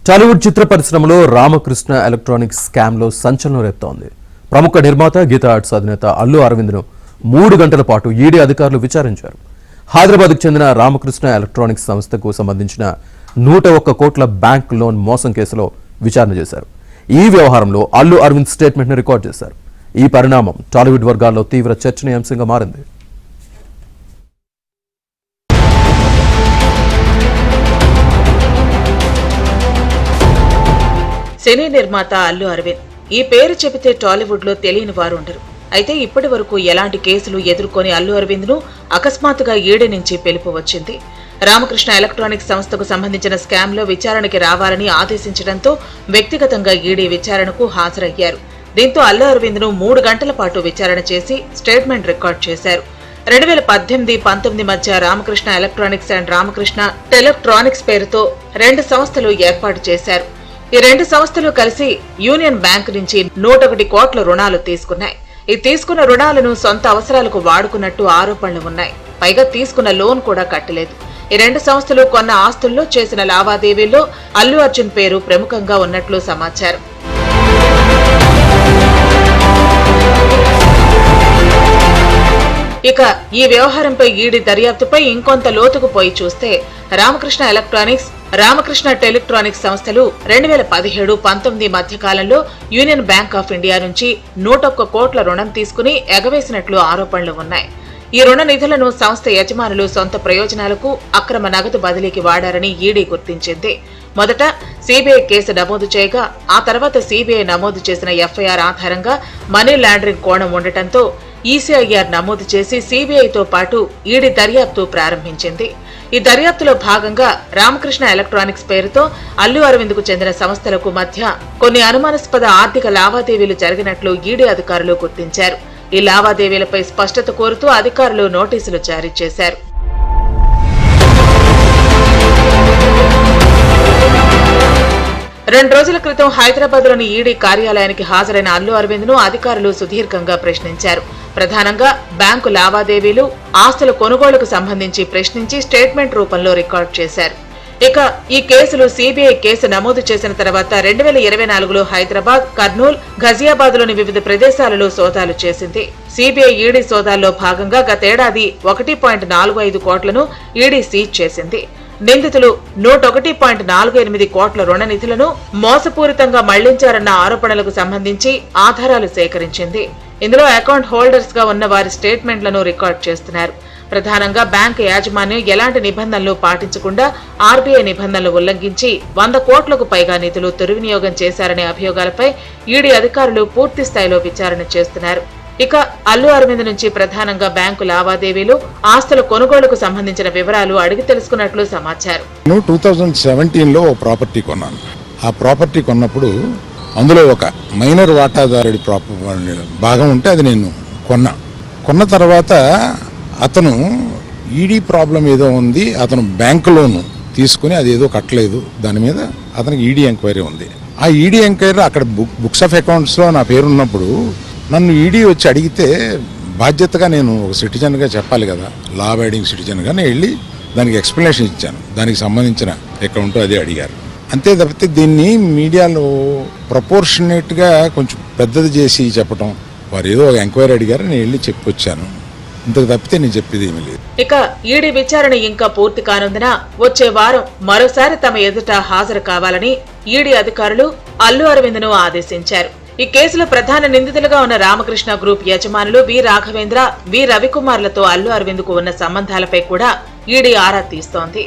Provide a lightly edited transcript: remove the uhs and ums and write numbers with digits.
టాలీవుడ్ చిత్ర పరిశ్రమలో Ramakrishna electronics scam లో సంచలనం రేపుతోంది. ప్రముఖ నిర్మాత గీతా ఆర్ట్స్ అధినేత అల్లు అరవింద్ను 3 గంటల పాటు ఈడీ అధికారులు విచారించారు. హైదరాబాద్కు చెందిన రామకృష్ణ ఎలక్ట్రానిక్స్ సంస్థకు సంబంధించిన 101 కోట్ల బ్యాంక్ లోన్ మోసం కేసులో విచారణ చేశారు. ఈ వ్యవహారంలో అల్లు అరవింద్ స్టేట్మెంట్ ను రికార్డ్ చేశారు. ఈ పరిణామం టాలీవుడ్ వర్గాల్లో తీవ్ర చర్చనీయాంశంగా మారింది. సినీ నిర్మాత అల్లు అరవింద్ ఈ పేరు చెబితే టాలీవుడ్ లో తెలియని వారు ఉండరు. అయితే ఇప్పటి వరకు ఎలాంటి కేసులు ఎదుర్కొని అల్లు అరవింద్ ను అకస్మాత్తుగా ఈడీ నుంచి పిలుపు వచ్చింది. రామకృష్ణ ఎలక్ట్రానిక్స్ సంస్థకు సంబంధించిన స్కామ్ లో విచారణకి రావాలని ఆదేశించడంతో వ్యక్తిగతంగా ఈడీ విచారణకు హాజరయ్యారు. దీంతో అల్లు అరవింద్ ను 3 గంటల పాటు విచారణ చేసి స్టేట్మెంట్ రికార్డ్ చేశారు. 2018-19 మధ్య రామకృష్ణ ఎలక్ట్రానిక్స్ అండ్ రామకృష్ణ టెలిట్రానిక్స్ పేరుతో 2 సంస్థలు ఏర్పాటు చేశారు. ఈ 2 సంస్థలు కలిసి యూనియన్ బ్యాంక్ నుంచి 101 కోట్ల రుణాలు తీసుకున్నాయి. ఈ తీసుకున్న రుణాలను సొంత అవసరాలకు వాడుకున్నట్టు ఆరోపణలు ఉన్నాయి. పైగా తీసుకున్న లోన్ కూడా కట్టలేదు. ఈ 2 సంస్థలు కొన్న ఆస్తుల్లో చేసిన లావాదేవీల్లో అల్లు అర్జున్ పేరు ప్రముఖంగా ఉన్నట్లు సమాచారం. ఇక ఈ వ్యవహారంపై ఈడీ దర్యాప్తుపై ఇంకొంత లోతుకు పోయి చూస్తే రామకృష్ణ ఎలక్ట్రానిక్స్, రామకృష్ణ టెలిట్రానిక్స్ సంస్థలు 2017-19 మధ్య కాలంలో యూనియన్ బ్యాంక్ ఆఫ్ ఇండియా నుంచి 101 కోట్ల రుణం తీసుకుని ఎగవేసినట్లు ఆరోపణలు ఉన్నాయి. ఈ రుణ నిధులను సంస్థ యజమానులు సొంత ప్రయోజనాలకు అక్రమ నగదు బదిలీకి వాడారని ఈడీ గుర్తించింది. మొదట సీబీఐ కేసు నమోదు చేయగా ఆ తర్వాత సీబీఐ నమోదు చేసిన ఎఫ్ఐఆర్ ఆధారంగా మనీ లాండరింగ్ కోణం ఉండటంతో ఈసీఐఆర్ నమోదు చేసి సీబీఐతో పాటు ఈడీ దర్యాప్తు ప్రారంభించింది. ఈ దర్యాప్తులో భాగంగా రామకృష్ణ ఎలక్ట్రానిక్స్ పేరుతో అల్లు అరవింద్ కు చెందిన సంస్థలకు మధ్య కొన్ని అనుమానాస్పద ఆర్థిక లావాదేవీలు జరిగినట్లు ఈడీ అధికారులు గుర్తించారు. ఈ లావాదేవీలపై స్పష్టత కోరుతూ అధికారులు నోటీసులు జారీ చేశారు. రెండు రోజుల క్రితం హైదరాబాద్ లోని ఈడీ కార్యాలయానికి హాజరైన అల్లు అరవింద్ ను అధికారులు సుదీర్ఘంగా ప్రశ్నించారు. ప్రధానంగా బ్యాంకు లావాదేవీలు, ఆస్తుల కొనుగోలుకు సంబంధించి ప్రశ్నించి స్టేట్మెంట్ రూపంలో రికార్డ్ చేశారు. ఇక ఈ కేసులు సీబీఐ కేసు నమోదు చేసిన తర్వాత 2024లో హైదరాబాద్, కర్నూల్, ఘజియాబాద్ లోని వివిధ ప్రదేశాలలో సోదాలు చేసింది. సీబీఐ ఈడీ సోదాల్లో భాగంగా గతేడాది 1.45 కోట్లను ఈడీ సీజ్ చేసింది. నిందితులు 101.48 కోట్ల రుణ నిధులను మోసపూరితంగా మళ్లించారన్న ఆరోపణలకు సంబంధించి ఆధారాలు సేకరించింది. ఇందులో అకౌంట్ హోల్డర్స్ గా ఉన్న వారి స్టేట్మెంట్లను రికార్డ్ చేస్తున్నారు. ప్రధానంగా బ్యాంకు యాజమాన్యం ఎలాంటి నిబంధనలు పాటించకుండా ఆర్బీఐ నిబంధనలు ఉల్లంఘించి 100 కోట్లకు పైగా నిధులు దుర్వినియోగం చేశారనే అభియోగాలపై ఈడీ అధికారులు పూర్తి స్థాయిలో విచారణ చేస్తున్నారు. ఇక అల్లు అరవింద్ నుంచి ప్రధానంగా బ్యాంకు లావాదేవీలు, ఆస్తుల కొనుగోలుకు సంబంధించిన వివరాలు అడిగి తెలుసుకున్నట్లు సమాచారం. 2017లో ప్రాపర్టీ కొన్నాను. ఆ ప్రాపర్టీ కొన్నప్పుడు అందులో ఒక మైనర్ వాటాదారుడి భాగం ఉంటే అది నేను కొన్న తర్వాత అతను ఈడీ ప్రాబ్లం ఏదో ఉంది, అతను బ్యాంకు లోను తీసుకుని అది ఏదో కట్టలేదు, దాని మీద అతనికి ఈడీ ఎంక్వైరీ ఉంది. ఆ ఈడీ ఎంక్వైరీ అక్కడ బుక్స్ ఆఫ్ అకౌంట్స్లో నా పేరు ఉన్నప్పుడు నన్ను ఈడీ వచ్చి అడిగితే బాధ్యతగా నేను ఒక సిటిజన్గా చెప్పాలి కదా, లా అబైడింగ్ సిటిజన్గా నేను వెళ్ళి దానికి ఎక్స్ప్లెనేషన్ ఇచ్చాను. దానికి సంబంధించిన అకౌంట్ అది అడిగారు. అంతే తప్పితే దీన్ని మీడియాలో ప్రపోర్షనేట్గా కొంచెం పెద్దది చేసి చెప్పడం, వారు ఏదో ఒక ఎంక్వైరీ అడిగారు, నేను వెళ్ళి చెప్పొచ్చాను. ఇంతకు తప్పితే నేను చెప్పేది ఏమీ లేదు. ఇక ఈడీ విచారణ ఇంకా పూర్తి కానుందిన వచ్చే వారం మరోసారి తమ ఎదుట హాజరు కావాలని ఈడీ అధికారులు అల్లు అరవింద్ ను ఆదేశించారు. ఈ కేసులో ప్రధాన నిందితులుగా ఉన్న రామకృష్ణ గ్రూప్ యజమానులు వి రాఘవేంద్ర, వి రవికుమార్లతో అల్లు అరవింద్ కు ఉన్న సంబంధాలపై కూడా ఈడీ ఆరా తీస్తోంది.